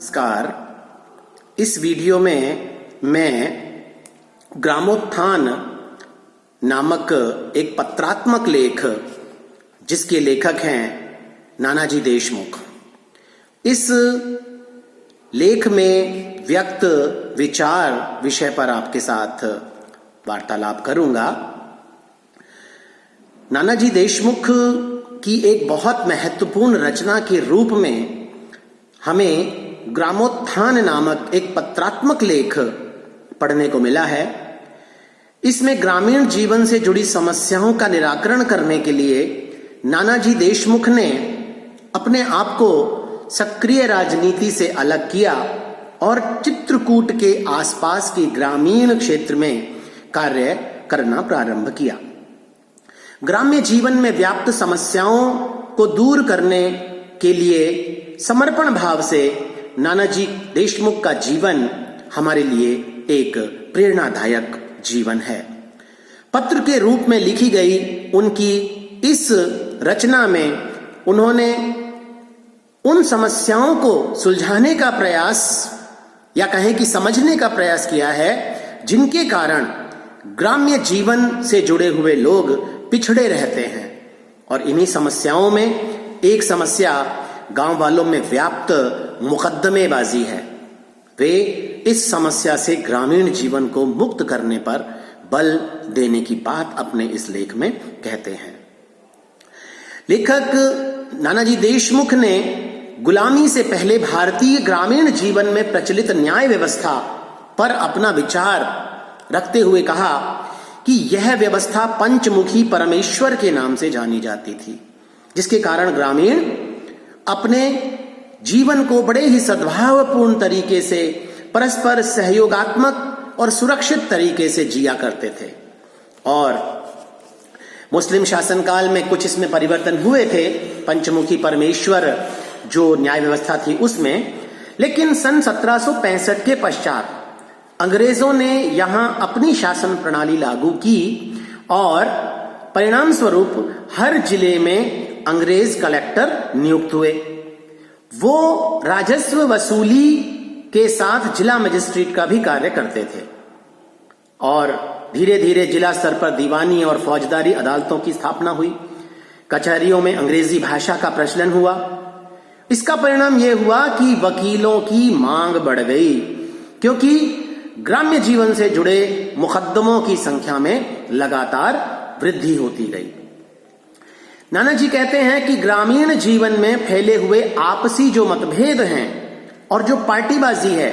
नमस्कार। इस वीडियो में मैं ग्रामोत्थान नामक एक पत्रात्मक लेख, जिसके लेखक हैं नानाजी देशमुख, इस लेख में व्यक्त विचार विषय पर आपके साथ वार्तालाप करूंगा। नानाजी देशमुख की एक बहुत महत्वपूर्ण रचना के रूप में हमें ग्रामोत्थान नामक एक पत्रात्मक लेख पढ़ने को मिला है। इसमें ग्रामीण जीवन से जुड़ी समस्याओं का निराकरण करने के लिए नानाजी देशमुख ने अपने आप को सक्रिय राजनीति से अलग किया और चित्रकूट के आसपास के ग्रामीण क्षेत्र में कार्य करना प्रारंभ किया। ग्राम्य जीवन में व्याप्त समस्याओं को दूर करने के लिए समर्पण भाव से नानाजी देशमुख का जीवन हमारे लिए एक प्रेरणादायक जीवन है। पत्र के रूप में लिखी गई उनकी इस रचना में उन्होंने उन समस्याओं को सुलझाने का प्रयास या कहें कि समझने का प्रयास किया है जिनके कारण ग्राम्य जीवन से जुड़े हुए लोग पिछड़े रहते हैं। और इन्हीं समस्याओं में एक समस्या गांव वालों में व्याप्त मुकदमेबाजी है। वे इस समस्या से ग्रामीण जीवन को मुक्त करने पर बल देने की बात अपने इस लेख में कहते हैं। लेखक नानाजी देशमुख ने गुलामी से पहले भारतीय ग्रामीण जीवन में प्रचलित न्याय व्यवस्था पर अपना विचार रखते हुए कहा कि यह व्यवस्था पंचमुखी परमेश्वर के नाम से जानी जाती थी, जिसके कारण ग्रामीण अपने जीवन को बड़े ही सद्भावपूर्ण तरीके से, परस्पर सहयोगात्मक और सुरक्षित तरीके से जिया करते थे। और मुस्लिम शासनकाल में कुछ इसमें परिवर्तन हुए थे, पंचमुखी परमेश्वर जो न्याय व्यवस्था थी उसमें, लेकिन सन 1765 के पश्चात अंग्रेजों ने यहां अपनी शासन प्रणाली लागू की और परिणाम स्वरूप हर जिले में अंग्रेज कलेक्टर नियुक्त हुए। वो राजस्व वसूली के साथ जिला मजिस्ट्रेट का भी कार्य करते थे और धीरे धीरे जिला स्तर पर दीवानी और फौजदारी अदालतों की स्थापना हुई। कचहरियों में अंग्रेजी भाषा का प्रचलन हुआ। इसका परिणाम यह हुआ कि वकीलों की मांग बढ़ गई, क्योंकि ग्राम्य जीवन से जुड़े मुकदमों की संख्या में लगातार वृद्धि होती गई। नानाजी कहते हैं कि ग्रामीण जीवन में फैले हुए आपसी जो मतभेद हैं और जो पार्टीबाजी है,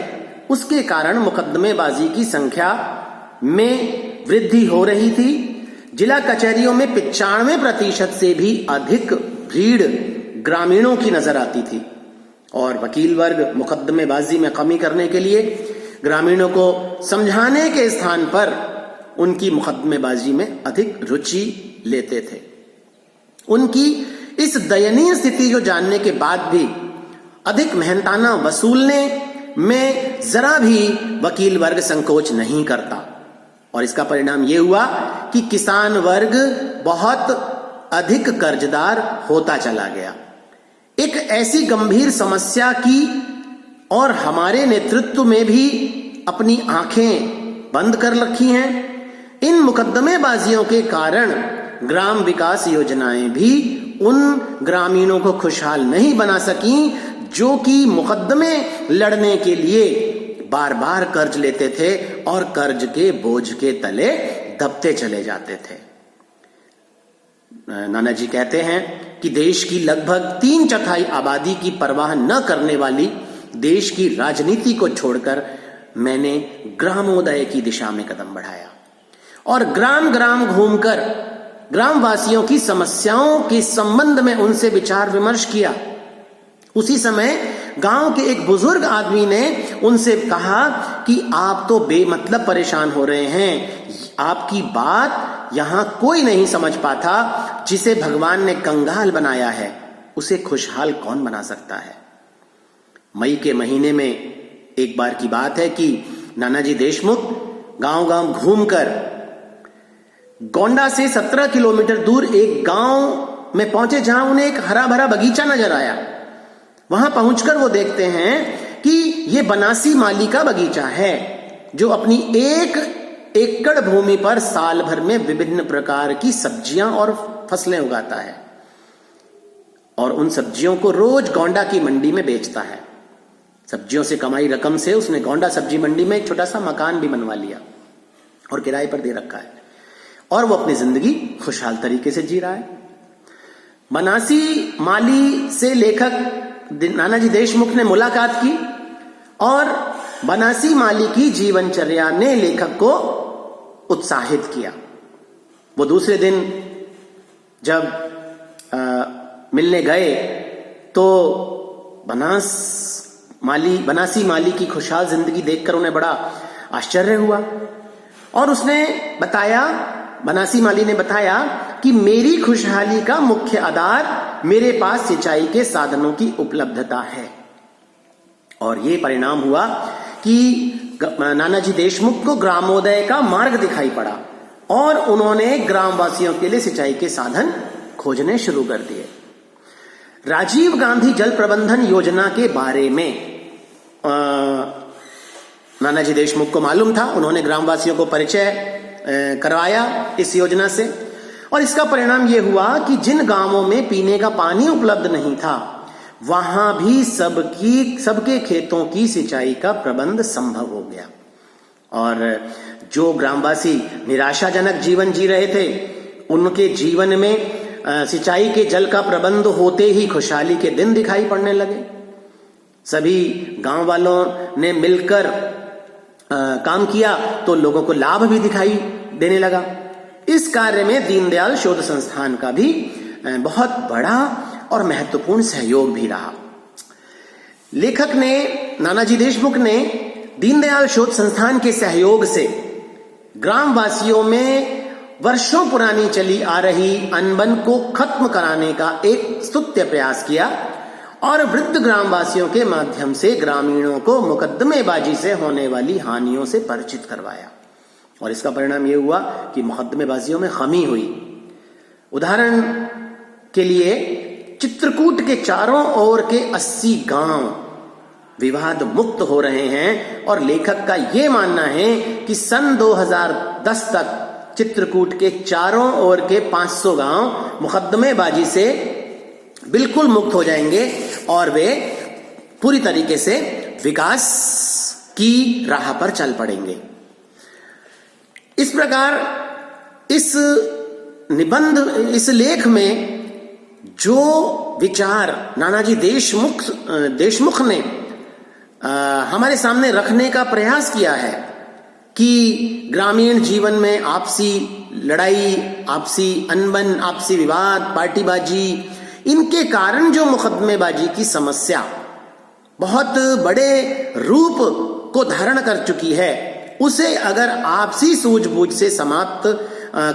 उसके कारण मुकदमेबाजी की संख्या में वृद्धि हो रही थी। जिला कचहरियों में 95% से भी अधिक भीड़ ग्रामीणों की नजर आती थी और वकील वर्ग मुकदमेबाजी में कमी करने के लिए ग्रामीणों को समझाने के स्थान पर उनकी मुकदमेबाजी में अधिक रुचि लेते थे। उनकी इस दयनीय स्थिति को जानने के बाद भी अधिक मेहनताना वसूलने में जरा भी वकील वर्ग संकोच नहीं करता और इसका परिणाम यह हुआ कि किसान वर्ग बहुत अधिक कर्जदार होता चला गया। एक ऐसी गंभीर समस्या की और हमारे नेतृत्व में भी अपनी आंखें बंद कर रखी हैं। इन मुकदमेबाजियों के कारण ग्राम विकास योजनाएं भी उन ग्रामीणों को खुशहाल नहीं बना सकी जो कि मुकदमे लड़ने के लिए बार बार कर्ज लेते थे और कर्ज के बोझ के तले दबते चले जाते थे। नानाजी कहते हैं कि देश की लगभग 3/4 आबादी की परवाह न करने वाली देश की राजनीति को छोड़कर मैंने ग्रामोदय की दिशा में कदम बढ़ाया और ग्राम ग्राम घूमकर ग्रामवासियों की समस्याओं के संबंध में उनसे विचार विमर्श किया। उसी समय गांव के एक बुजुर्ग आदमी ने उनसे कहा कि आप तो बेमतलब परेशान हो रहे हैं, आपकी बात यहां कोई नहीं समझ पाता। जिसे भगवान ने कंगाल बनाया है उसे खुशहाल कौन बना सकता है। मई के महीने में एक बार की बात है कि नानाजी देशमुख गांव गांव घूमकर गोंडा से 17 किलोमीटर दूर एक गांव में पहुंचे जहां उन्हें एक हरा भरा बगीचा नजर आया। वहां पहुंचकर वो देखते हैं कि ये बनासी माली का बगीचा है जो अपनी 1 एकड़ भूमि पर साल भर में विभिन्न प्रकार की सब्जियां और फसलें उगाता है और उन सब्जियों को रोज गोंडा की मंडी में बेचता है। सब्जियों से कमाई रकम से उसने गोंडा सब्जी मंडी में एक छोटा सा मकान भी बनवा लिया और किराए पर दे रखा है और वो अपनी जिंदगी खुशहाल तरीके से जी रहा है। बनासी माली से लेखक नानाजी देशमुख ने मुलाकात की और बनासी माली की जीवनचर्या ने लेखक को उत्साहित किया। वो दूसरे दिन जब मिलने गए तो बनासी माली की खुशहाल जिंदगी देखकर उन्हें बड़ा आश्चर्य हुआ और बनासी माली ने बताया कि मेरी खुशहाली का मुख्य आधार मेरे पास सिंचाई के साधनों की उपलब्धता है। और ये परिणाम हुआ कि नानाजी देशमुख को ग्रामोदय का मार्ग दिखाई पड़ा और उन्होंने ग्रामवासियों के लिए सिंचाई के साधन खोजने शुरू कर दिए। राजीव गांधी जल प्रबंधन योजना के बारे में नानाजी देशमुख को मालूम था। उन्होंने ग्रामवासियों को परिचय करवाया इस योजना से और इसका परिणाम यह हुआ कि जिन गांवों में पीने का पानी उपलब्ध नहीं था वहां भी सबके खेतों की सिंचाई का प्रबंध संभव हो गया और जो ग्रामवासी निराशाजनक जीवन जी रहे थे उनके जीवन में सिंचाई के जल का प्रबंध होते ही खुशहाली के दिन दिखाई पड़ने लगे। सभी गांव वालों ने मिलकर काम किया तो लोगों को लाभ भी दिखाई देने लगा। इस कार्य में दीनदयाल शोध संस्थान का भी बहुत बड़ा और महत्वपूर्ण सहयोग भी रहा। लेखक ने नानाजी देशमुख ने दीनदयाल शोध संस्थान के सहयोग से ग्रामवासियों में वर्षों पुरानी चली आ रही अनबन को खत्म कराने का एक स्तुत्य प्रयास किया और वृद्ध ग्रामवासियों के माध्यम से ग्रामीणों को मुकदमेबाजी से होने वाली हानियों से परिचित करवाया और इसका परिणाम यह हुआ कि मुकदमेबाजियों में कमी हुई। उदाहरण के लिए चित्रकूट के चारों ओर के 80 गांव विवाद मुक्त हो रहे हैं और लेखक का यह मानना है कि सन 2010 तक चित्रकूट के चारों ओर के 500 गांव मुकदमेबाजी से बिल्कुल मुक्त हो जाएंगे और वे पूरी तरीके से विकास की राह पर चल पड़ेंगे। इस प्रकार इस लेख में जो विचार नानाजी देशमुख ने हमारे सामने रखने का प्रयास किया है कि ग्रामीण जीवन में आपसी लड़ाई, आपसी अनबन, आपसी विवाद, पार्टीबाजी, इनके कारण जो मुकदमेबाजी की समस्या बहुत बड़े रूप को धारण कर चुकी है उसे अगर आपसी सूझबूझ से समाप्त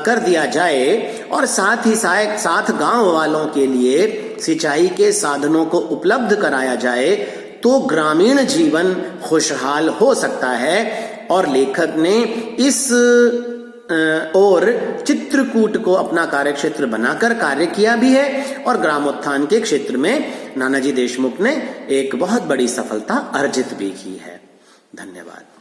कर दिया जाए और साथ ही साथ गांव वालों के लिए सिंचाई के साधनों को उपलब्ध कराया जाए तो ग्रामीण जीवन खुशहाल हो सकता है। और लेखक ने इस और चित्रकूट को अपना कार्यक्षेत्र बनाकर कार्य किया भी है और ग्रामोत्थान के क्षेत्र में नानाजी देशमुख ने एक बहुत बड़ी सफलता अर्जित भी की है। धन्यवाद।